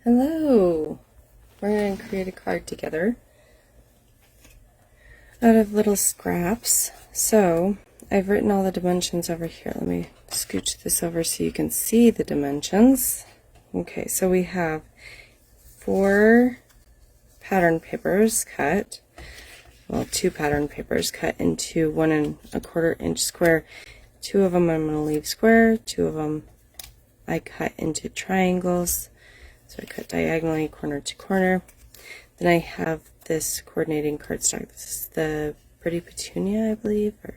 Hello! We're going to create a card together out of little scraps. So, I've written all the dimensions over here. Let me scooch this over so you can see the dimensions. Okay, so we have 4 pattern papers cut. Well, 2 pattern papers cut into 1 1/4 inch square. 2 of them I'm going to leave square, 2 of them I cut into triangles. So I cut diagonally corner to corner. Then I have this coordinating cardstock. This is the Pretty Petunia, I believe, or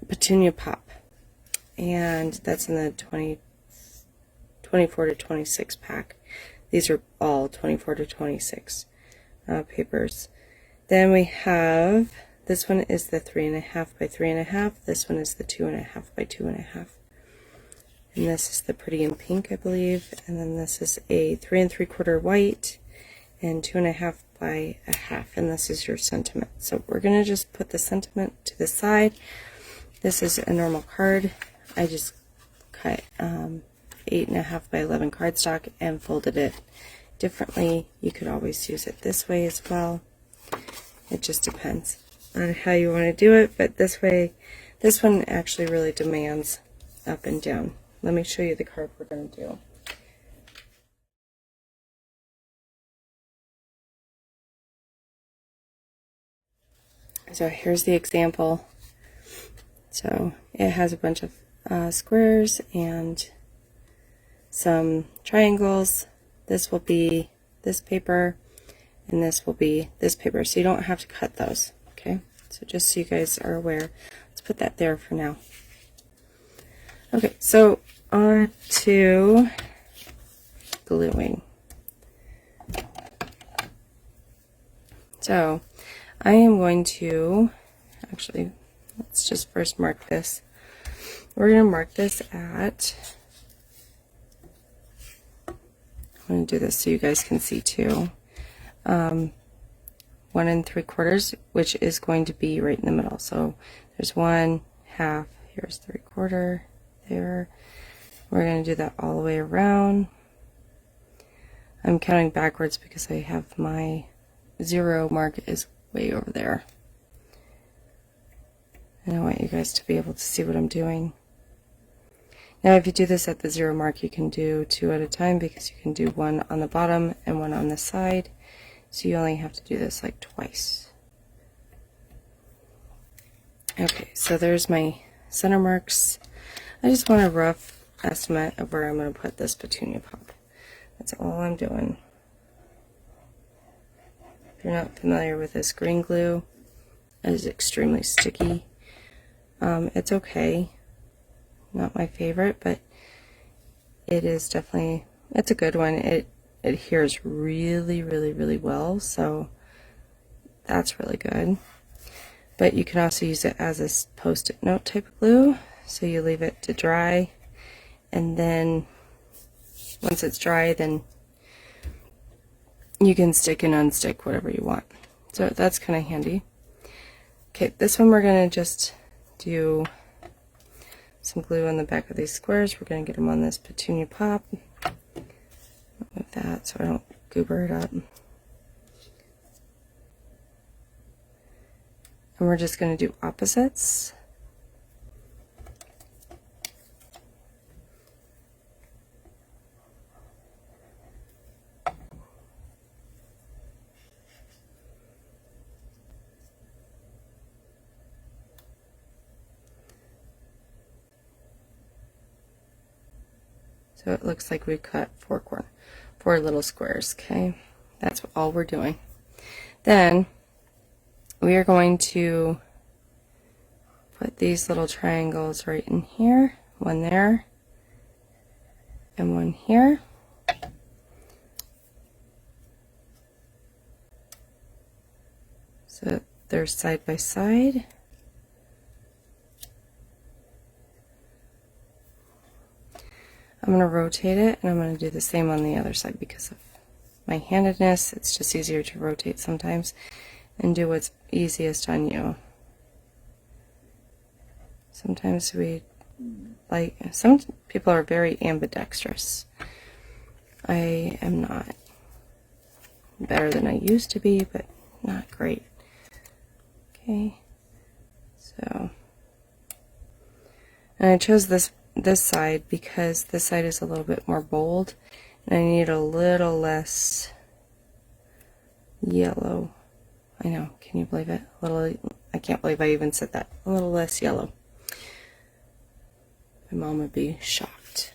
Petunia Pop. And that's in the 24 to 26 pack. These are all 24 to 26 papers. Then we have, this one is the 3.5 by 3.5. This one is the 2.5 by 2.5. And this is the Pretty in Pink, I believe. And then this is a 3 3/4 white and 2.5 by 1/2. And this is your sentiment. So we're going to just put the sentiment to the side. This is a normal card. I just cut 8.5 by 11 cardstock and folded it differently. You could always use it this way as well. It just depends on how you want to do it. But this way, this one actually really demands up and down. Let me show you the card we're going to do. So here's the example. So it has a bunch of squares and some triangles. This will be this paper, and this will be this paper. So you don't have to cut those, okay? So just so you guys are aware, let's put that there for now. Okay, so on to gluing. So I am going to, actually, let's just first mark this. We're going to mark this at, I'm going to do this so you guys can see too, 1 3/4, which is going to be right in the middle. So there's 1/2, here's 3/4, there. We're going to do that all the way around. I'm counting backwards because I have my 0 mark is way over there. And I want you guys to be able to see what I'm doing. Now if you do this at the 0 mark, you can do 2 at a time because you can do 1 on the bottom and 1 on the side. So you only have to do this like twice. Okay, so there's my center marks. I just want a rough estimate of where I'm going to put this Petunia Pop. That's all I'm doing. If you're not familiar with this green glue, it is extremely sticky. It's okay. Not my favorite, but it is definitely, it's a good one. It adheres really, really, really well, so that's really good. But you can also use it as a post-it note type of glue. So you leave it to dry, and then once it's dry, then you can stick and unstick whatever you want. So that's kind of handy. Okay, this one we're going to just do some glue on the back of these squares. We're going to get them on this Petunia Pop. Move that so I don't goober it up. And we're just going to do opposites. So it looks like we cut 4 little squares, okay? That's all we're doing. Then we are going to put these little triangles right in here, 1 there, and 1 here. So they're side by side. I'm going to rotate it, and I'm going to do the same on the other side because of my handedness. It's just easier to rotate sometimes and do what's easiest on you. Sometimes some people are very ambidextrous. I am not better than I used to be, but not great. Okay, so, and I chose this side because this side is a little bit more bold, and I need a little less yellow. I know, can you believe it? I can't believe I even said that. A little less yellow. My mom would be shocked.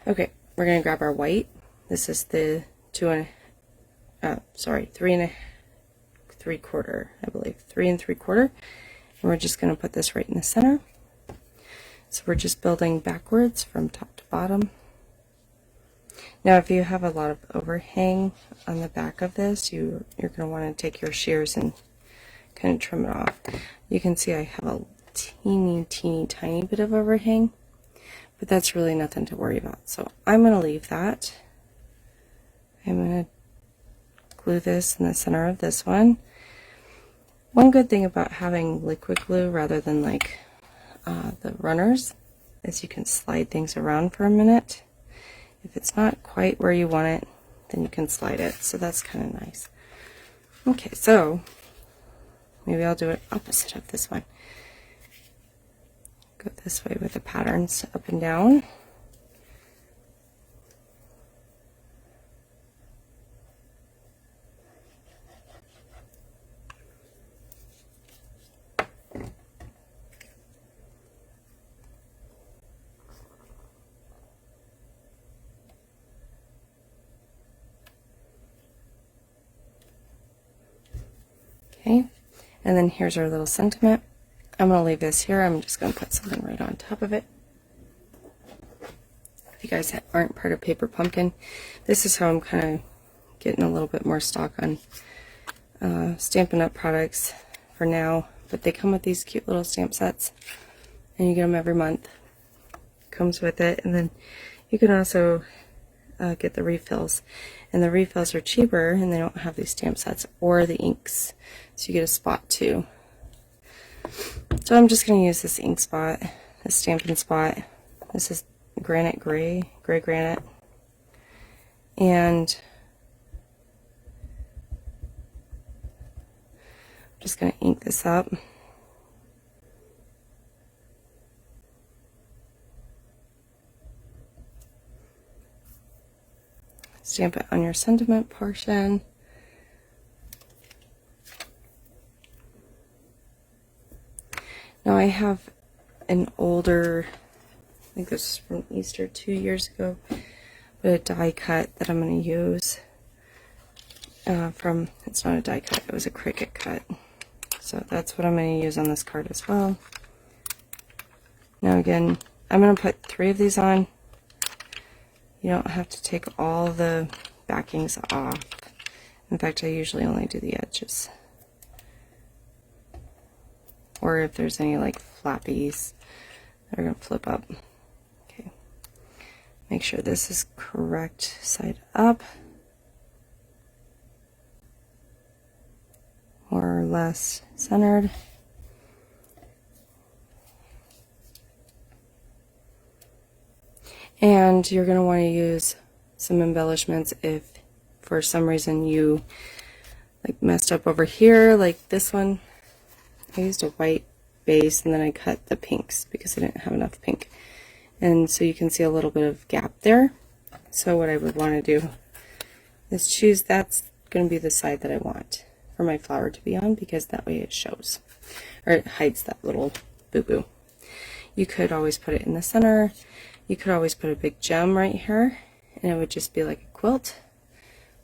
Okay, we're gonna grab our white. This is the 3 3/4, I believe, 3 3/4, and we're just gonna put this right in the center. So we're just building backwards from top to bottom. Now, if you have a lot of overhang on the back of this, you're gonna want to take your shears and kind of trim it off. You can see I have a teeny tiny bit of overhang, but that's really nothing to worry about. So I'm going to leave that. I'm going to glue this in the center of this one. One good thing about having liquid glue rather than like the runners is you can slide things around for a minute. If it's not quite where you want it, then you can slide it. So that's kind of nice. Okay, so maybe I'll do it opposite of this one. Go this way with the patterns up and down. Okay, and then here's our little sentiment. I'm going to leave this here. I'm just going to put something right on top of it. If you guys aren't part of Paper Pumpkin, this is how I'm kind of getting a little bit more stock on Stampin' Up! Products for now. But they come with these cute little stamp sets, and you get them every month. Comes with it, and then you can also get the refills. And the refills are cheaper, and they don't have these stamp sets or the inks. So you get a spot too. So I'm just going to use this ink spot, this Stampin' Spot. This is granite gray granite. And I'm just going to ink this up. Stamp it on your sentiment portion. Now I have an older, I think this is from Easter 2 years ago, but a die cut that I'm going to use it's not a die cut, it was a Cricut cut. So that's what I'm going to use on this card as well. Now again, I'm going to put 3 of these on. You don't have to take all the backings off. In fact, I usually only do the edges. Or if there's any like flappies that are going to flip up. Okay. Make sure this is correct side up. More or less centered. And you're going to want to use some embellishments if for some reason you like messed up over here, like this one. I used a white base and then I cut the pinks because I didn't have enough pink. And so you can see a little bit of gap there. So what I would want to do is choose, that's going to be the side that I want for my flower to be on, because that way it shows, or it hides that little boo-boo. You could always put it in the center. You could always put a big gem right here and it would just be like a quilt.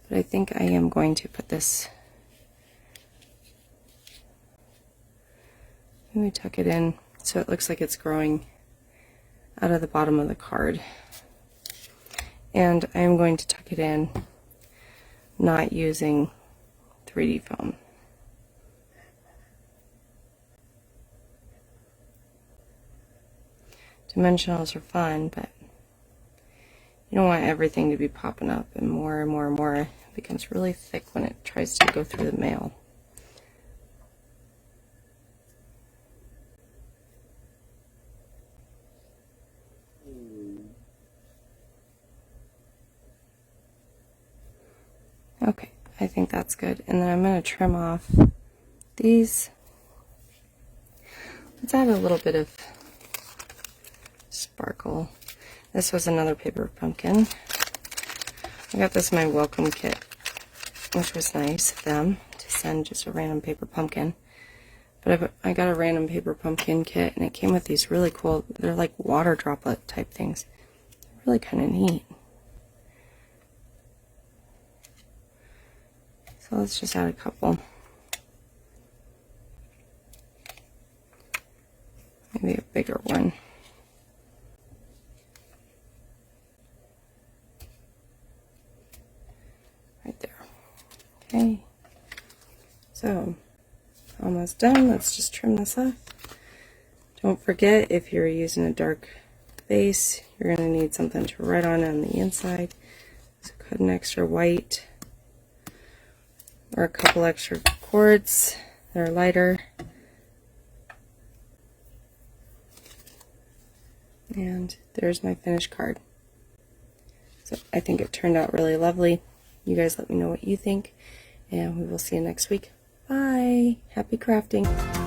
But I think I am going to put this, let me tuck it in so it looks like it's growing out of the bottom of the card. And I am going to tuck it in, not using 3D foam. Dimensionals are fun, but you don't want everything to be popping up, and more and more and more. It becomes really thick when it tries to go through the mail. Okay, I think that's good. And then I'm going to trim off these. Let's add a little bit of sparkle. This was another paper pumpkin. I got this in my welcome kit, which was nice of them to send just a random paper pumpkin. But I got a random paper pumpkin kit, and it came with these really cool, they're like water droplet type things. They're really kind of neat. So let's just add a couple. Maybe a bigger one. Right there. Okay. So, almost done. Let's just trim this off. Don't forget, if you're using a dark base, you're going to need something to write on the inside. So cut an extra white or a couple extra quartz. They're lighter. And there's my finished card. So I think it turned out really lovely. You guys let me know what you think, and we will see you next week. Bye! Happy crafting!